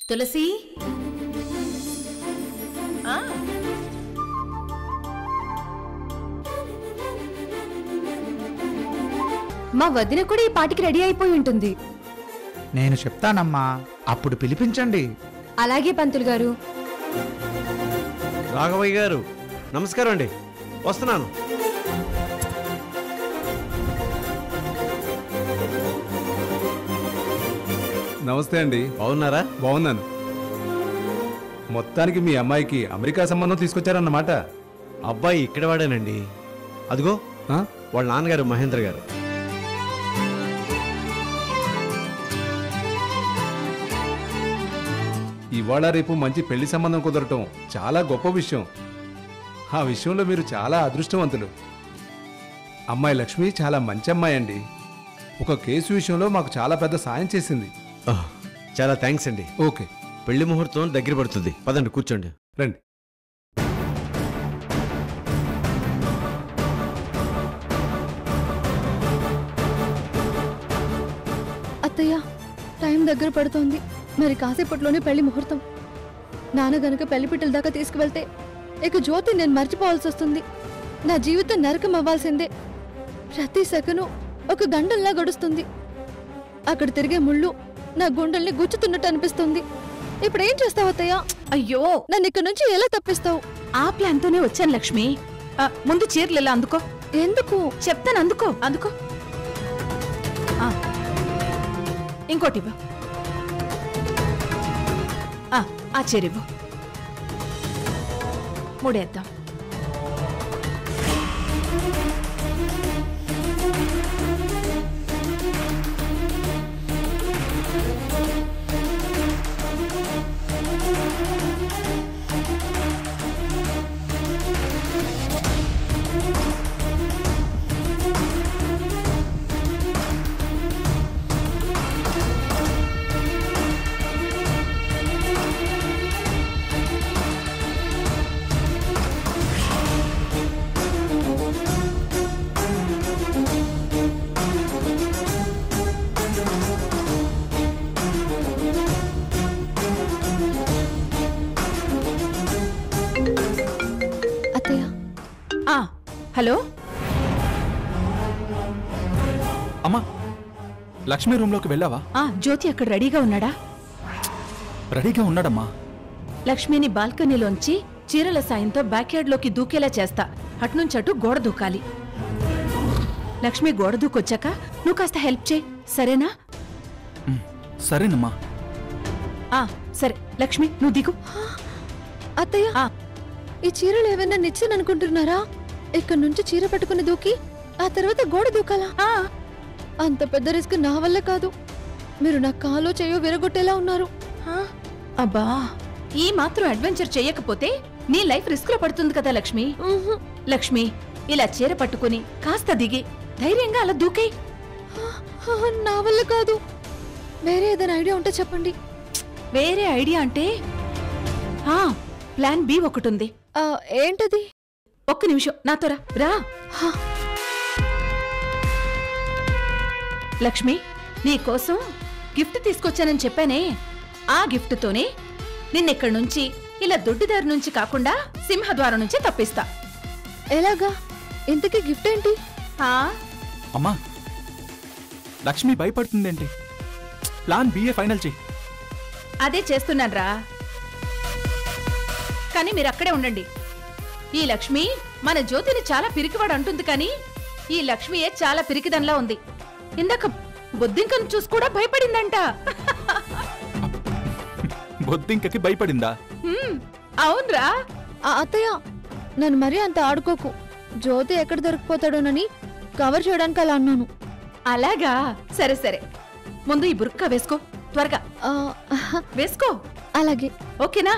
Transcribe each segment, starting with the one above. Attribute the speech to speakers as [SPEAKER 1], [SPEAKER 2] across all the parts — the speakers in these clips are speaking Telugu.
[SPEAKER 1] తులసి
[SPEAKER 2] మా వదిన కూడా ఈ పాటికి రెడీ అయిపోయి ఉంటుంది.
[SPEAKER 3] నేను చెప్తానమ్మా, అప్పుడు పిలిపించండి.
[SPEAKER 2] అలాగే పంతులు గారు.
[SPEAKER 4] రాఘవయ్య గారు నమస్కారం అండి, వస్తున్నాను.
[SPEAKER 5] నమస్తే అండి.
[SPEAKER 4] బాగున్నారా?
[SPEAKER 5] బాగున్నాను. మొత్తానికి మీ అమ్మాయికి అమెరికా సంబంధం తీసుకొచ్చారన్నమాట.
[SPEAKER 4] అబ్బాయి ఇక్కడ వాడేనండి. అదిగో వాళ్ళ నాన్నగారు మహేంద్ర గారు.
[SPEAKER 5] ఇవాళ రేపు మంచి పెళ్లి సంబంధం కుదరటం చాలా గొప్ప విషయం. ఆ విషయంలో మీరు చాలా అదృష్టవంతులు. అమ్మాయి లక్ష్మి చాలా మంచి అమ్మాయి అండి. ఒక కేసు విషయంలో మాకు చాలా పెద్ద సాయం చేసింది.
[SPEAKER 4] చాలా థ్యాంక్స్ అండి.
[SPEAKER 5] ఓకే,
[SPEAKER 4] పెళ్లి ముహూర్తం దగ్గర పడుతుంది, పదండి కూర్చోండి.
[SPEAKER 5] రండి.
[SPEAKER 6] అత్తయ్య, టైం దగ్గర పడుతోంది. మరి కాసేపట్లోనే పెళ్లి ముహూర్తం. నాన్న గనక పెళ్లిపిట్టల దాకా తీసుకువెళ్తే ఇక జ్యోతి నేను మర్చిపోవాల్సి వస్తుంది. నా జీవితం నరకం అవ్వాల్సిందే. ప్రతి సెకను ఒక గంటల్లా గడుస్తుంది. అక్కడ తిరిగే ముళ్ళు నా గుండెల్ని గుచ్చుతున్నట్టు అనిపిస్తుంది. ఇప్పుడు ఏం చేస్తావు అత్తయ్య?
[SPEAKER 1] అయ్యో,
[SPEAKER 6] నన్ను ఇక్కడ నుంచి ఎలా తప్పిస్తావు?
[SPEAKER 1] ఆ ప్లాన్ తోనే వచ్చాను లక్ష్మి. ముందు చీరలు ఎలా అందుకో.
[SPEAKER 6] ఎందుకు?
[SPEAKER 1] చెప్తాను, అందుకో అందుకో. ఇంకోటి ఇవ్వు. ఆ చీర ఇవ్వు. మూడేద్దాం. హలో,
[SPEAKER 7] అమ్మా, లక్ష్మి రూమ్లోకి వెళ్ళావా?
[SPEAKER 1] జ్యోతి అక్కడ రెడీగా ఉన్నాడా?
[SPEAKER 7] రెడీగా ఉన్నాడమ్మా.
[SPEAKER 1] లక్ష్మిని బాల్కనీలోంచి చీరల సాయంతో బ్యాక్యార్డ్లోకి దూకేలా చేస్తా. అట్నుంచటు గోడ దూకాలి. లక్ష్మి గోడ దూకొచ్చాక నువ్వు కాస్త హెల్ప్ చేయి, సరేనా?
[SPEAKER 7] సరేనమ్మా.
[SPEAKER 1] సరే లక్ష్మి, నువ్వు దిగు.
[SPEAKER 6] అత్తయ్య, ఈ చీరలు ఏమైనా నిచ్చాననుకుంటున్నారా? ఇక్కడి నుంచి చీర పట్టుకుని దూకి ఆ తర్వాత గోడ దూకాలా? అంత పెద్ద రిస్క్ నా వల్ల కాదు. మీరు నా కాలో చేయో విరగొట్టేలా ఉన్నారు.
[SPEAKER 1] అబ్బా, ఈ మాత్రం అడ్వెంచర్ చెయ్యకపోతే నీ లైఫ్ రిస్క్ లో పడుతుంది కదా లక్ష్మి. లక్ష్మి, ఇలా చీర పట్టుకుని కాస్త దిగి ధైర్యంగా అలా దూకే.
[SPEAKER 6] నా వల్ల కాదు. వేరే ఏదైనా ఐడియా ఉంటే చెప్పండి.
[SPEAKER 1] వేరే ఐడియా అంటే ప్లాన్ బి ఒకటుంది.
[SPEAKER 6] ఏంటది?
[SPEAKER 1] ఒక్క నిమిషం నాతో రా. లక్ష్మి, నీకోసం గిఫ్ట్ తీసుకొచ్చానని చెప్పానే, ఆ గిఫ్ట్తోనే నిన్నెక్కడి నుంచి ఇలా దొడ్డిదారి నుంచి కాకుండా సింహద్వారం నుంచి తప్పిస్తా.
[SPEAKER 6] ఎలాగా? ఇంతకీ గిఫ్ట్ ఏంటి?
[SPEAKER 7] అమ్మా, లక్ష్మి భయపడుతుందేంటి? ప్లాన్ బిఏ ఫైనల్ చెయ్యి.
[SPEAKER 1] అదే చేస్తున్నాన్రా. కానీ మీరు అక్కడే ఉండండి. ఈ లక్ష్మి మన జ్యోతిని చాలా పిరికివాడు అంటుంది, కానీ ఈ లక్ష్మియే చాలా పిరికిదన్లా ఉంది. ఇందాక బొద్దింకను చూసి కూడా భయపడిందంట.
[SPEAKER 7] బొద్దింకకి భయపడిందా?
[SPEAKER 1] అవునరా.
[SPEAKER 6] అత్తయ్య, నన్ను మరీ అంత ఆడుకోకు. జ్యోతి ఎక్కడ దొరికిపోతాడోనని కవర్ చేయడానికి అలా అన్నాను.
[SPEAKER 1] అలాగా? సరే సరే, ముందు ఈ బుర్కా వేసుకో, త్వరగా వేసుకో.
[SPEAKER 6] అలాగే,
[SPEAKER 1] ఓకేనా?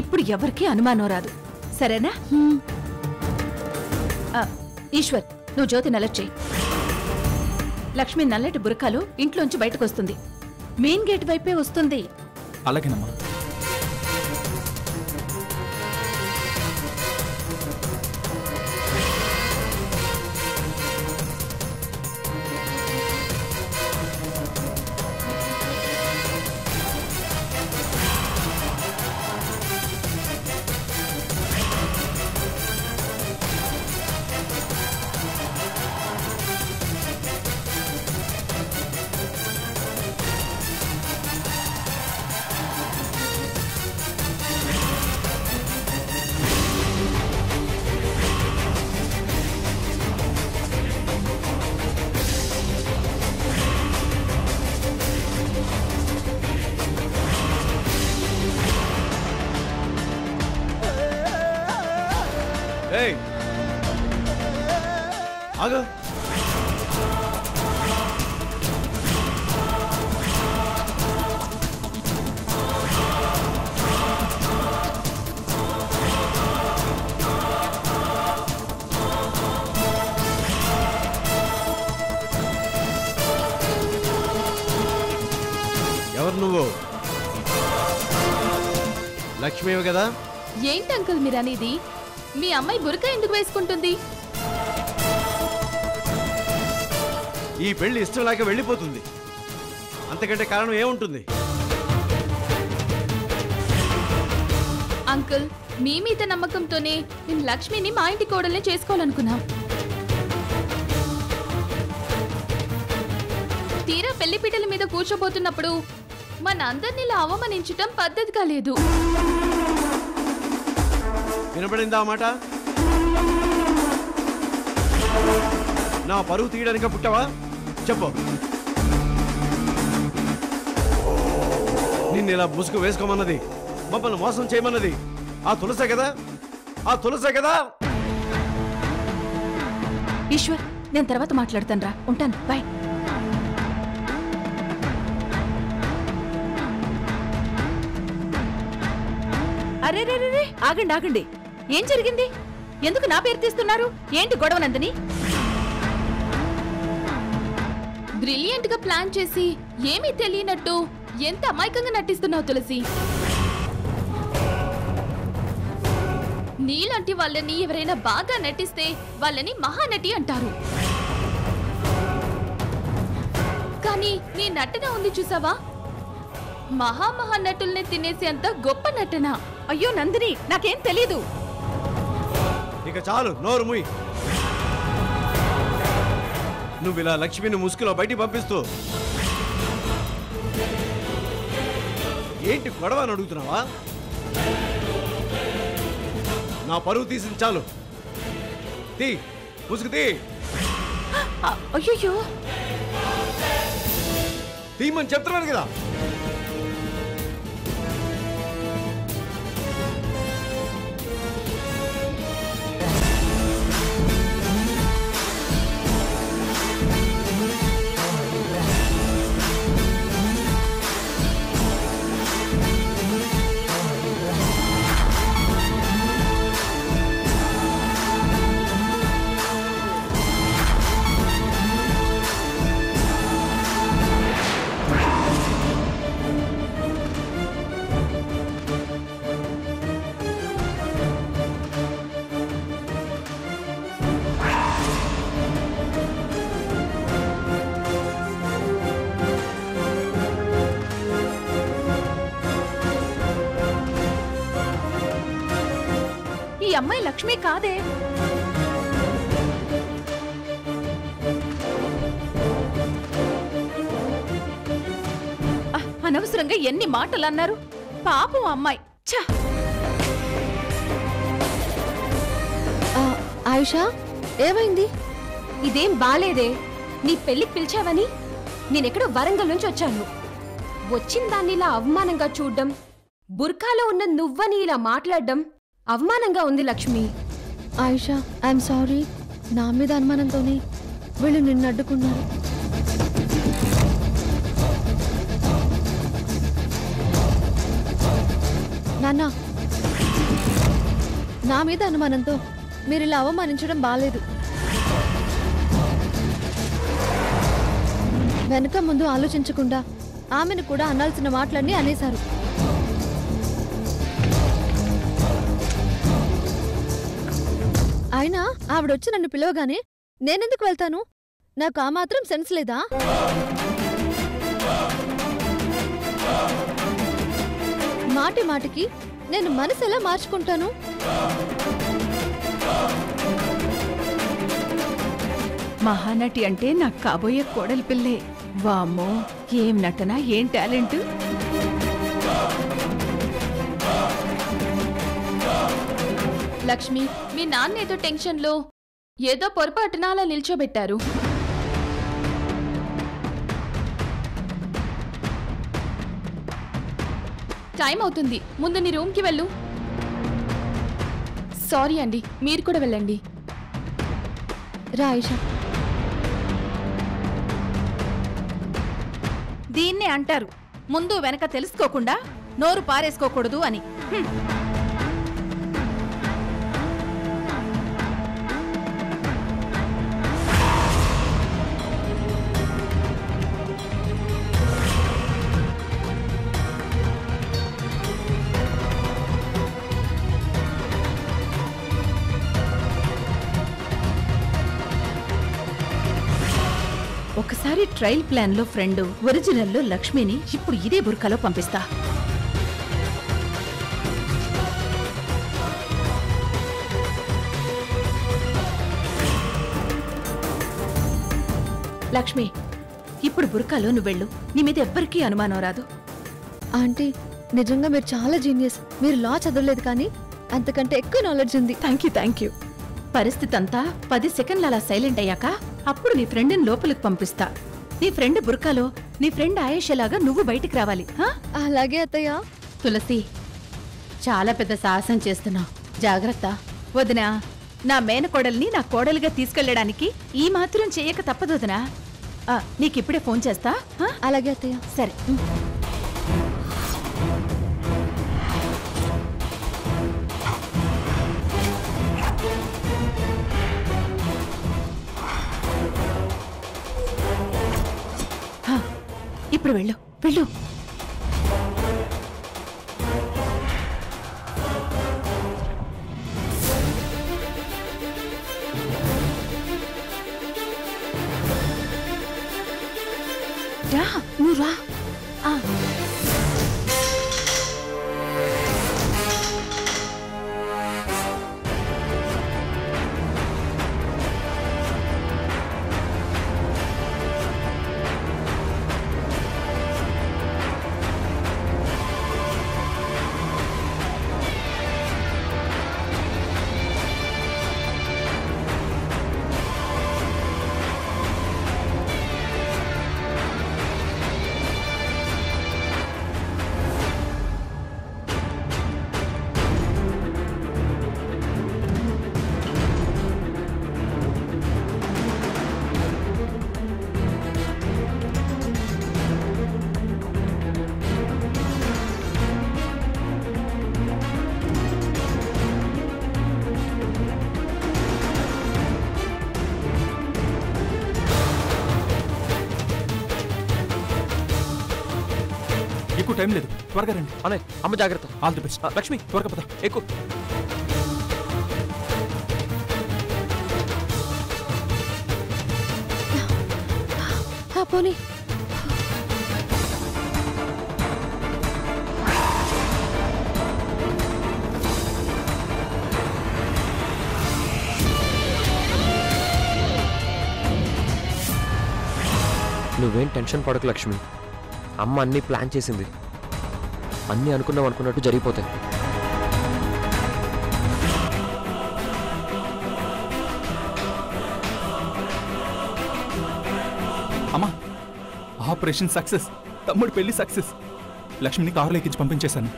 [SPEAKER 1] ఇప్పుడు ఎవరికి అనుమానం రాదు, సరేనా? ఈశ్వర్, నువ్వు జ్యోతిని అలర్ట్ చెయ్యి. లక్ష్మి నల్లటి బురకాలు ఇంట్లోంచి బయటకొస్తుంది. మెయిన్ గేట్ వైపే వస్తుంది.
[SPEAKER 7] అలాగేనమ్మా.
[SPEAKER 4] ఏయ్ ఆగు. ఎవరు నువ్వు? లక్ష్మీవి కదా?
[SPEAKER 2] ఏంటి అంకుల్ మీరు అనేది? మీ అమ్మాయి బురక ఎందుకు వేసుకుంటుంది?
[SPEAKER 4] ఈ పెళ్లి ఇష్టం లేక వెళ్ళిపోతుంది. అంతకంటే కారణం ఏముంటుంది?
[SPEAKER 2] అంకుల్ మీ మీద నమ్మకంతోనే నేను లక్ష్మిని మా ఇంటి కోడల్ని చేసుకోవాలనుకున్నా. తీరా పెళ్లిపీటల మీద కూర్చోబోతున్నప్పుడు మన అందరినీ ఇలా అవమానించటం పద్ధతి కాలేదు.
[SPEAKER 4] వినపడిందా మాట? నా పరువు తీయడానిక పుట్టావా? చెప్పు. నిన్ను ఇలా ముసుగు వేసుకోమన్నది, మమ్మల్ని మోసం చేయమన్నది ఆ తులసే కదా? ఆ తులసే కదా?
[SPEAKER 1] ఈశ్వర్, నేను తర్వాత మాట్లాడతాను రా. ఉంటాను, బాయ్. అరే రే రే, ఆగండి ఆగండి. ఏం జరిగింది? ఎందుకు నా పేరు తీస్తున్నారు? ఏంటి గొడవ నందిని?
[SPEAKER 2] బ్రిలియంట్ గా ప్లాన్ చేసి ఏమీ తెలియనట్టు ఎంత అమాయకంగా నటిస్తున్నావు తులసి. నీలాంటి వాళ్ళని ఎవరైనా బాగా నటిస్తే వాళ్ళని మహానటి అంటారు. కానీ నీ నటన ఉంది చూసావా, మహానటుల్ని తినేసేంత గొప్ప నటన.
[SPEAKER 1] అయ్యో నందిని, నాకేం తెలీదు.
[SPEAKER 4] ఇక చాలు, నోరు ముయ్. నువ్వు ఇలా లక్ష్మిని ముసుగులో బయటికి పంపిస్తూ ఏంటి గొడవ అని అడుగుతున్నావా? నా పరువు తీసింది చాలు. తీ, ముసుగు తీ.
[SPEAKER 1] అయ్యో,
[SPEAKER 4] తీయమని చెప్తున్నాను కదా.
[SPEAKER 1] ఈ అమ్మాయి లక్ష్మి కాదే. అనవసరంగా ఎన్ని మాటలు అన్నారు. పాపం అమ్మాయి. ఛ!
[SPEAKER 6] ఆయుషా, ఏమైంది?
[SPEAKER 2] ఇదేం బాలేదే. నీ పెళ్లికి పిలిచావని నేనెక్కడో వరంగల్ నుంచి వచ్చాను. వచ్చిన దాన్ని ఇలా అవమానంగా చూడ్డం, బుర్కాలో ఉన్న నువ్వని ఇలా మాట్లాడడం అవమానంగా ఉంది లక్ష్మి.
[SPEAKER 6] Ayusha, I'm sorry. నా మీద అనుమానంతోనే వీళ్ళు నిన్ను అడ్డుకున్నారు. నాన్న, నా మీద అనుమానంతో మీరు ఇలా అవమానించడం బాలేదు. వెనక ముందు ఆలోచించకుండా ఆమెను కూడా అనాల్సిన మాటలన్నీ అనేశారు. అయినా ఆవిడొచ్చి నన్ను పిలవగానే నేనెందుకు వెళ్తాను? నాకు ఆ మాత్రం సెన్స్ లేదా? మాటి మాటికి నేను మనసు ఎలా మార్చుకుంటాను?
[SPEAKER 1] మహానటి అంటే నాకు కాబోయే కోడలి పిల్లే. వామ్మో, ఏం నటన, ఏం టాలెంట్!
[SPEAKER 2] లక్ష్మి, మీ నాన్న ఏదో టెన్షన్లో ఏదో పొరపాటున అలా నిల్చోబెట్టారు. టైం అవుతుంది, ముందు నీ రూమ్కి వెళ్ళు. సారీ అండి, మీరు కూడా వెళ్ళండి.
[SPEAKER 6] రా ఆయిషా.
[SPEAKER 1] దీన్నే అంటారు ముందు వెనక తెలుసుకోకుండా నోరు పారేసుకోకూడదు అని. ఒకసారి ట్రయల్ ప్లాన్ లో ఫ్రెండ్, ఒరిజినల్లో లక్ష్మిని ఇప్పుడు ఇదే బుర్కాలో పంపిస్తా. లక్ష్మి, ఇప్పుడు బుర్కాలో నువ్వు వెళ్ళు. నీ మీద ఎవ్వరికీ అనుమానం రాదు.
[SPEAKER 6] ఆంటీ, నిజంగా మీరు చాలా జీనియస్. మీరు లా చదవలేదు కానీ అంతకంటే ఎక్కువ నాలెడ్జ్ ఉంది.
[SPEAKER 1] Thank you. పరిస్థితి అంతా 10 సెకండ్లు అలా సైలెంట్ అయ్యాక అప్పుడు నీ ఫ్రెండ్ని లోపలికి పంపిస్తా. నీ ఫ్రెండ్ బుర్కాలో నీ ఫ్రెండ్ ఆయేషలాగా నువ్వు బయటికి రావాలి.
[SPEAKER 6] అలాగే అత్తయ్య.
[SPEAKER 1] తులసి, చాలా పెద్ద సాహసం చేస్తున్నావు, జాగ్రత్త. వదినా, నా మేనకోడల్ని నా కోడలిగా తీసుకెళ్లడానికి ఈ మాత్రం చెయ్యక తప్పదు వదినా. నీకిప్పుడే ఫోన్ చేస్తా.
[SPEAKER 6] అలాగే అత్తయ్య.
[SPEAKER 1] సరే. ఇప్పుడు వెళ్ళు. రా, నువ్వు రా.
[SPEAKER 7] ఎక్కువ టైం లేదు, త్వరగా రండి.
[SPEAKER 4] అనే అమ్మ జాగ్రత్త.
[SPEAKER 7] All the best. లక్ష్మి, త్వరగా పద. ఎక్కువ.
[SPEAKER 6] పోనీ.
[SPEAKER 8] నువ్వేం టెన్షన్ పడకు లక్ష్మి. అమ్మ అన్నీ ప్లాన్ చేసింది. అన్నీ అనుకున్నట్టు జరిగిపోతాయి.
[SPEAKER 7] అమ్మా, ఆపరేషన్ సక్సెస్. తమ్ముడు పెళ్లి సక్సెస్. లక్ష్మిని కారులో ఎక్కించి పంపించేశాను.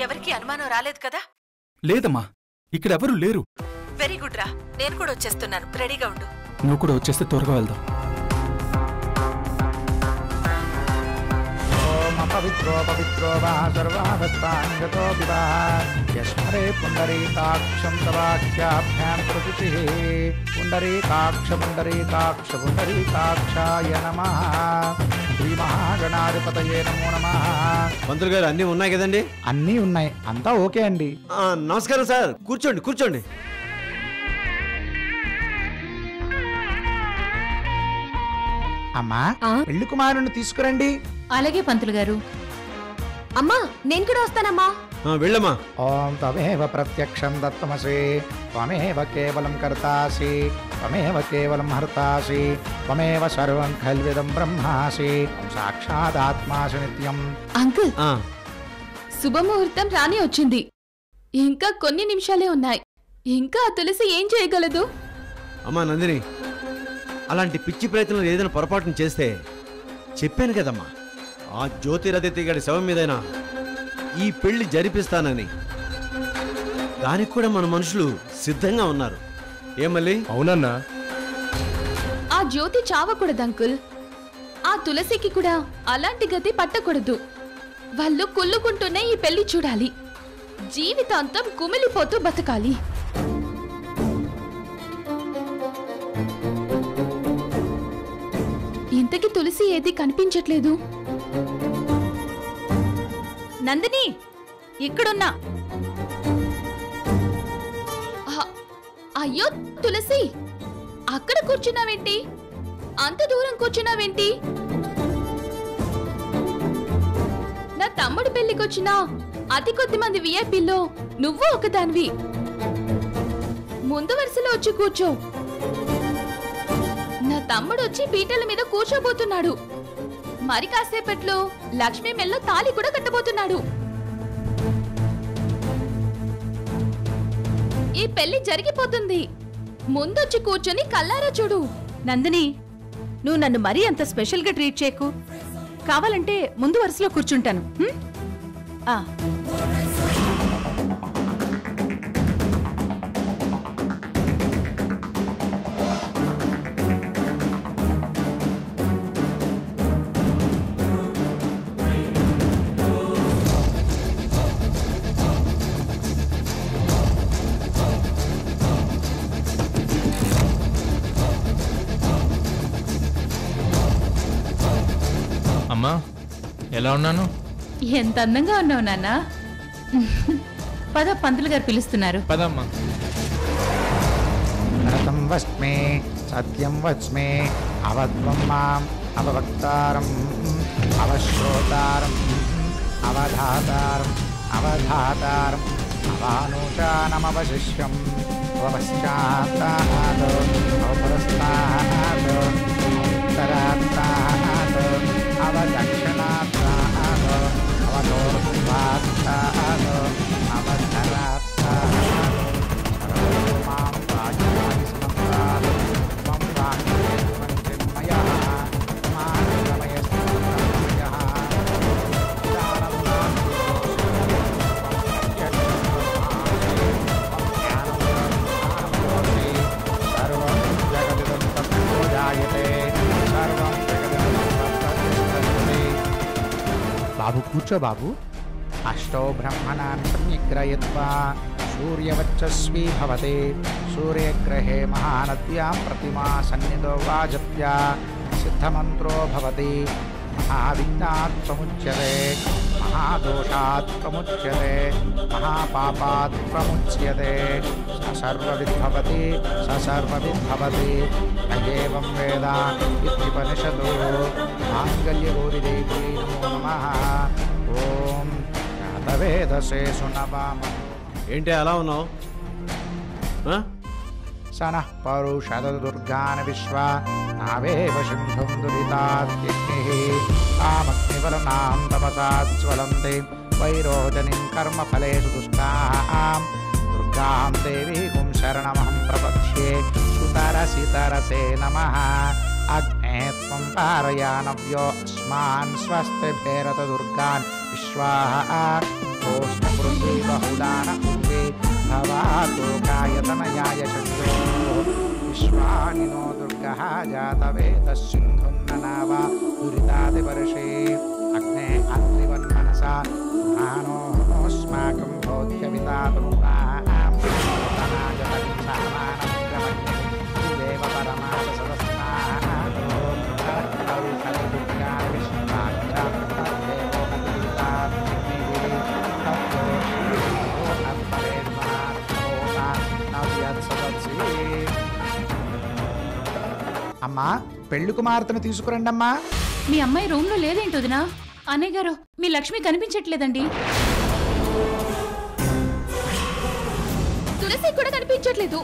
[SPEAKER 1] ఎవరికి అనుమానం రాలేదు కదా?
[SPEAKER 7] లేదమ్మా, ఇక్కడ ఎవరూ లేరు.
[SPEAKER 1] వెరీ గుడ్ రా. నేను కూడా వచ్చేస్తున్నాను, రెడీగా ఉండు.
[SPEAKER 7] నువ్వు కూడా వచ్చేస్తే త్వరగా వెళ్దాం.
[SPEAKER 3] పవిత్రో వా సర్వావస్థాంగతో వివాహ యస్మరే పుండరీకాక్షం తవాఖ్యాభ్యాం ప్రతిచిః పుండరీకాక్ష పుండరీకాక్ష పుండరీకాక్షాయ నమః శ్రీ మహాగణాధిపతయే నమో నమః.
[SPEAKER 4] పంతులు గారు అన్నీ ఉన్నాయి కదండి?
[SPEAKER 3] అన్నీ ఉన్నాయి, అంతా ఓకే అండి.
[SPEAKER 4] నమస్కారం సార్, కూర్చోండి కూర్చోండి.
[SPEAKER 3] అమ్మా, పెళ్లి కుమారుని తీసుకురండి.
[SPEAKER 1] అలాగే పంతులు గారు.
[SPEAKER 2] అమ్మా నేను కూడా వస్తానమ్మా.
[SPEAKER 4] వెళ్ళమ్మా.
[SPEAKER 3] ఓం త్వమేవ ప్రత్యక్షం దత్తమసి త్వమేవ కేవలం కర్తాసి త్వమేవ కేవలం హర్తాసి త్వమేవ సర్వం ఖల్విదం బ్రహ్మాసి సాక్షాదాత్మాసి నిత్యం.
[SPEAKER 1] అంకుల్, శుభముహూర్తం రాని వచ్చింది. ఇంకా కొన్ని నిమిషాలే ఉన్నాయి. ఇంకా ఆ తులసి ఏం చేయగలదు?
[SPEAKER 4] అమ్మా నందిని, అలాంటి పిచ్చి ప్రయత్నాలు ఏదైనా పొరపాటును చేస్తే చెప్పాను కదమ్మా, ఆ జ్యోతిరదితి గడి శవం మీదైనా ఈ పెళ్లి జరిపిస్తానని. దానికి కూడా మన మనుషులు సిద్ధంగా ఉన్నారు. ఏమల్లి?
[SPEAKER 5] అవునన్నా.
[SPEAKER 1] ఆ జ్యోతి చావకూడదు అంకుల్. ఆ తులసికి కూడా అలాంటి గతి పట్టకూడదు. వాళ్ళు కుళ్ళుకుంటూనే ఈ పెళ్లి చూడాలి. జీవితాంతం కుమిలిపోతూ బతకాలి. ఇంతకి తులసి ఏది కనిపించట్లేదు. నందిని, ఇక్కడున్నా. అయ్యో తులసి, అక్కడ కూర్చున్నావేంటి? అంత దూరం కూర్చున్నావేంటి? నా తమ్ముడు పెళ్లికొచ్చిన అతి కొద్ది మంది విఐపీలో నువ్వు ఒకదానివి. ముందు వరుసలో వచ్చి కూర్చో. నా తమ్ముడు వచ్చి పీటల మీద కూర్చోబోతున్నాడు. మరి కాసేపట్లో లక్ష్మి మెల్లో తాళి కూడా కట్టబోతున్నాడు. ఈ పెళ్లి జరిగిపోతుంది. ముందొచ్చి కూర్చొని కల్లారా చూడు. నందిని, నువ్వు నన్ను మరీ అంత స్పెషల్ గా ట్రీట్ చేయకు. కావాలంటే ముందు వరుసలో కూర్చుంటాను.
[SPEAKER 7] అమ్మా, ఎలా ఉన్నాను?
[SPEAKER 1] ఎంత అందంగా ఉన్నావు నాన్న. పద, పంతులు గారు పిలుస్తున్నారు.
[SPEAKER 7] పదమ్మా.
[SPEAKER 3] రతం వస్మే సత్యం వస్మే అవధ్వం మాం అవవక్తారం అవశ్రోతారం అవధాతారం అవధాతారం అవానూచానమవశిష్యం అవపశ్చాత్తాత్ అవపరస్తాత్ అవత్తరాత్తాత్ అవదక్షిణాత్తాత్ అవదోర్ధ్వాత్తాత్ అవధరాత్తాత్ మాం రాజ్యాని సమస్తాత్ త్వం వాంగ్మయః మానమయః బాబు కూర్చో బాబు. అష్టో బ్రహ్మణాన్ సంనిగ్రయత్వా సూర్యవచ్చస్వీ భవతే సూర్యగ్రహే మహానద్యాం ప్రతిమా సన్నిధో వాజప్యా సిద్ధమంత్రో భవతి మహావిఘ్నాత్ ప్రముచ్యతే మహాదోషాత్ ప్రముచ్యతే మహాపాపాత్ ప్రముచ్యతే సర్వవిద్ భవతి సర్వవిద్ భవతి నయేవం వేద ఇత్యుపనిషదో మాంగళ్యగౌరిదేవి నమో నమః. ఓం జాతవేదసే సునవామ.
[SPEAKER 4] ఏంటి అలా ఉన్నావు?
[SPEAKER 3] సనః పౌరుషదుర్గాన్ విశ్వా నావేవ సింధుం దురితాత్యగ్నిః కామగ్నివలనాం తపసాజ్వలంతే వైరోచనిం కర్మఫలేషు దుష్టాం దుర్గాం దేవీం శరణమహం ప్రపద్యే సుతరసితరసే నమః. అగ్నే త్వం పారయానవ్యో అస్మాన్ స్వస్తిభిరత దుర్గాన్ విశ్వాః ఓష్ణపృథ్వీ బహుళాన ఉర్వే భవాతో కాయతనయాయ శక్తో విశ్వానినో దుర్గః జాతవేదః సింధున్ననావా దురితాదివర్షే అగ్నే అగ్నివన్మనసా మానోస్మాకం భోధ్యవితాతనునా దదాత్సి. అమ్మా పెళ్లి కుమార్తెను తీసుకురండి అమ్మా.
[SPEAKER 1] మీ అమ్మాయి రూమ్ లో లేదేంటి వదినా? అన్నయ్య గారు మీ లక్ష్మి కనిపించట్లేదండి.
[SPEAKER 2] తులసి కూడా కనిపించట్లేదు.